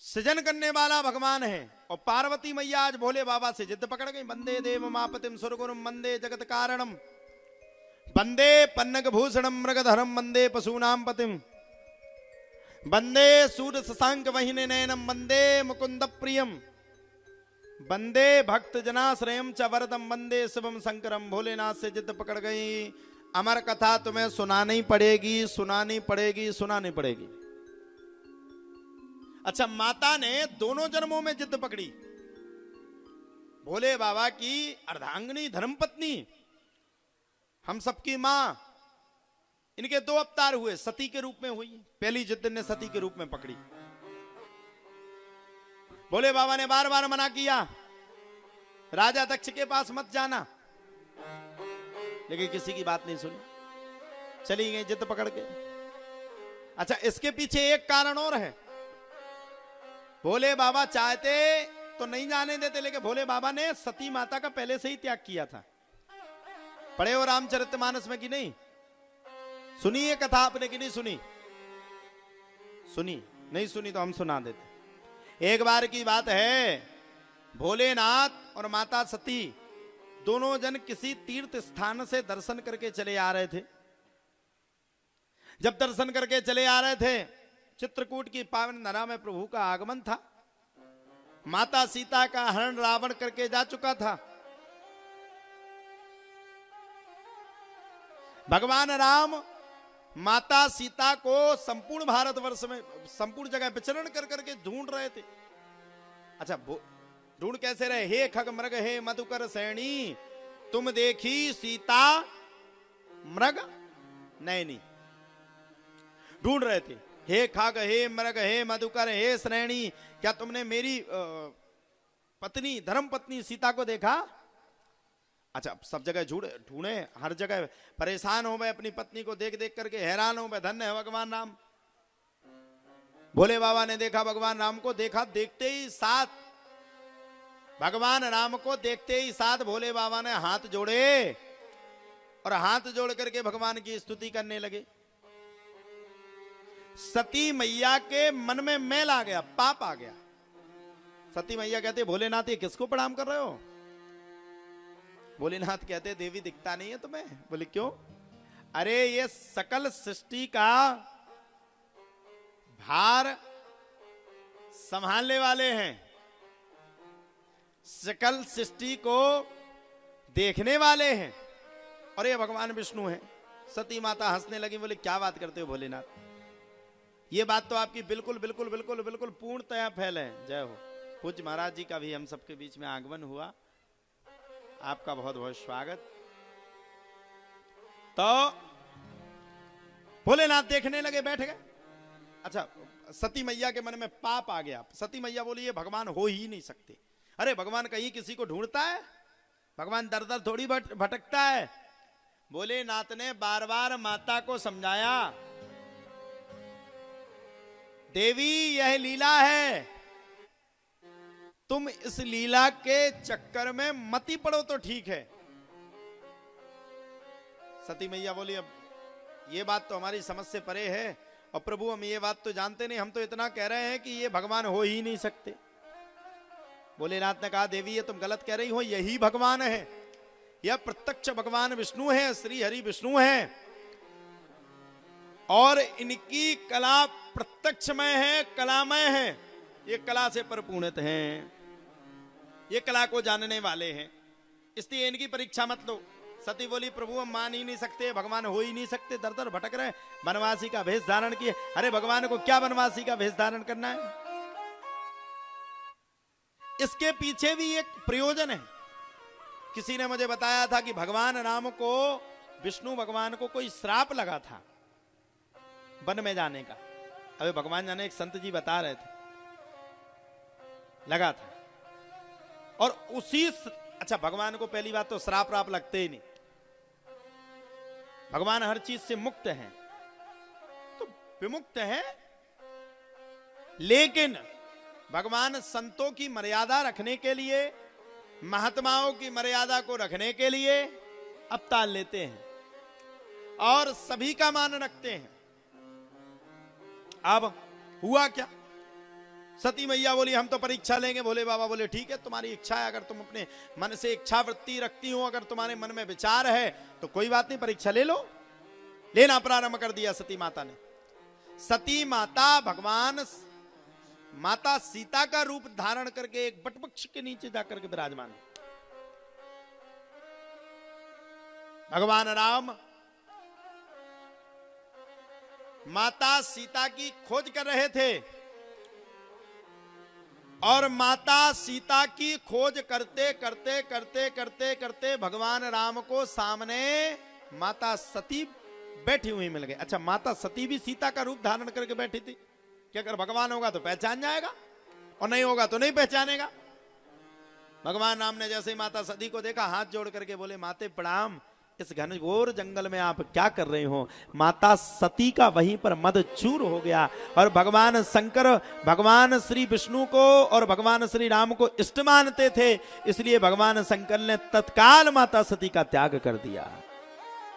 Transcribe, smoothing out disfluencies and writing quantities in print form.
सृजन करने वाला भगवान है। और पार्वती मैया आज भोले बाबा से जिद पकड़ गई। वंदे देव मापतिम सुरगुरुम वंदे जगत कारणम वंदे पन्नग भूषणम मृगधरम वंदे पशूनाम पतिम वंदे सूर्य शशांक वहिने नयनम वंदे मुकुंद प्रियम वंदे भक्त जनाश्रयम च वरदम वंदे शिवम शंकरम। भोलेनाथ से जिद पकड़ गई। अमर कथा तुम्हें सुनानी पड़ेगी, सुनानी पड़ेगी, सुनानी पड़ेगी। अच्छा, माता ने दोनों जन्मों में जिद पकड़ी। भोले बाबा की अर्धांगिनी धर्मपत्नी, हम सबकी मां, इनके दो अवतार हुए, सती के रूप में हुई। पहली जिद ने सती के रूप में पकड़ी। भोले बाबा ने बार बार मना किया, राजा दक्ष के पास मत जाना, लेकिन किसी की बात नहीं सुनी, चली गई जिद पकड़ के। अच्छा, इसके पीछे एक कारण और है। भोले बाबा चाहते तो नहीं जाने देते, लेकिन भोले बाबा ने सती माता का पहले से ही त्याग किया था। पढ़े हो रामचरितमानस में कि नहीं? सुनी ये कथा आपने कि नहीं सुनी? सुनी? नहीं सुनी तो हम सुना देते। एक बार की बात है, भोलेनाथ और माता सती दोनों जन किसी तीर्थ स्थान से दर्शन करके चले आ रहे थे। जब दर्शन करके चले आ रहे थे, चित्रकूट की पावन धरा में प्रभु का आगमन था। माता सीता का हरण रावण करके जा चुका था। भगवान राम माता सीता को संपूर्ण भारतवर्ष में संपूर्ण जगह विचरण कर करके ढूंढ रहे थे। अच्छा, ढूंढ कैसे रहे? हे खग मृग हे मधुकर सैनी, तुम देखी सीता मृग नैनी। ढूंढ रहे थे, हे खग हे मृग हे मधुकर हे श्रेणी, क्या तुमने मेरी पत्नी धर्म पत्नी सीता को देखा? अच्छा, सब जगह ढूंढे, हर जगह परेशान हो गए, अपनी पत्नी को देख देख करके हैरान हो गए। धन्य है भगवान राम। भोले बाबा ने देखा भगवान राम को, देखा देखते ही साथ, भगवान राम को देखते ही साथ भोले बाबा ने हाथ जोड़े और हाथ जोड़ करके भगवान की स्तुति करने लगे। सती मैया के मन में मैल आ गया, पाप आ गया। सती मैया कहते, भोलेनाथ ये किसको प्रणाम कर रहे हो? भोलेनाथ कहते, देवी दिखता नहीं है तुम्हें? बोले क्यों? अरे ये सकल सृष्टि का भार संभालने वाले हैं, सकल सृष्टि को देखने वाले हैं, और ये भगवान विष्णु हैं। सती माता हंसने लगी, बोले क्या बात करते हो भोलेनाथ, ये बात तो आपकी बिल्कुल बिल्कुल बिल्कुल बिल्कुल पूर्णतया फैल है। जय हो। पूज्य महाराज जी का भी हम सबके बीच में आगमन हुआ, आपका बहुत बहुत स्वागत। तो भोलेनाथ देखने लगे, बैठ गए। अच्छा, सती मैया के मन में पाप आ गया। सती मैया बोली, ये भगवान हो ही नहीं सकते। अरे भगवान कहीं किसी को ढूंढता है? भगवान दर दर थोड़ी भटकता है। भोलेनाथ ने बार बार माता को समझाया, देवी यह लीला है, तुम इस लीला के चक्कर में मती पड़ो तो ठीक है। सती मैया बोली, अब ये बात तो हमारी समझ से परे है, और प्रभु हम ये बात तो जानते नहीं, हम तो इतना कह रहे हैं कि ये भगवान हो ही नहीं सकते। भोलेनाथ ने कहा, देवी ये तुम गलत कह रही हो, यही भगवान है, यह प्रत्यक्ष भगवान विष्णु है, श्री हरि विष्णु है, और इनकी कला प्रत्यक्षमय है, कलामय है, ये कला से परिपूर्णित हैं, ये कला को जानने वाले हैं, इसलिए इनकी परीक्षा मत लो। सती बोली, प्रभु हम मान ही नहीं सकते, भगवान हो ही नहीं सकते, दर दर भटक रहे, वनवासी का भेष धारण किए। अरे भगवान को क्या वनवासी का भेष धारण करना है? इसके पीछे भी एक प्रयोजन है। किसी ने मुझे बताया था कि भगवान राम को, विष्णु भगवान को कोई श्राप लगा था वन में जाने का। अबे भगवान जाने, एक संत जी बता रहे थे, लगा था। और उसी, अच्छा भगवान को पहली बात तो श्राप राप लगते ही नहीं, भगवान हर चीज से मुक्त हैं, तो विमुक्त हैं, लेकिन भगवान संतों की मर्यादा रखने के लिए, महात्माओं की मर्यादा को रखने के लिए अवतार लेते हैं और सभी का मान रखते हैं। अब हुआ क्या, सती मैया बोली हम तो परीक्षा लेंगे। भोले बाबा बोले ठीक है, तुम्हारी इच्छा है, अगर तुम अपने मन से इच्छा वृत्ति रखती हो, अगर तुम्हारे मन में विचार है तो कोई बात नहीं, परीक्षा ले लो। लेना प्रारंभ कर दिया सती माता ने। सती माता भगवान माता सीता का रूप धारण करके एक वटवृक्ष के नीचे जाकर के विराजमान है। भगवान राम माता सीता की खोज कर रहे थे और माता सीता की खोज करते करते करते करते करते भगवान राम को सामने माता सती बैठी हुई मिल गई। अच्छा, माता सती भी सीता का रूप धारण करके बैठी थी कि अगर भगवान होगा तो पहचान जाएगा और नहीं होगा तो नहीं पहचानेगा। भगवान राम ने जैसे ही माता सती को देखा, हाथ जोड़ करके बोले माते प्रणाम, इस घनघोर जंगल में आप क्या कर रहे हो। माता सती का वहीं पर मद चूर हो गया और भगवान शंकर भगवान श्री विष्णु को और भगवान श्री राम को इष्ट मानते थे, इसलिए भगवान शंकर ने तत्काल माता सती का त्याग कर दिया।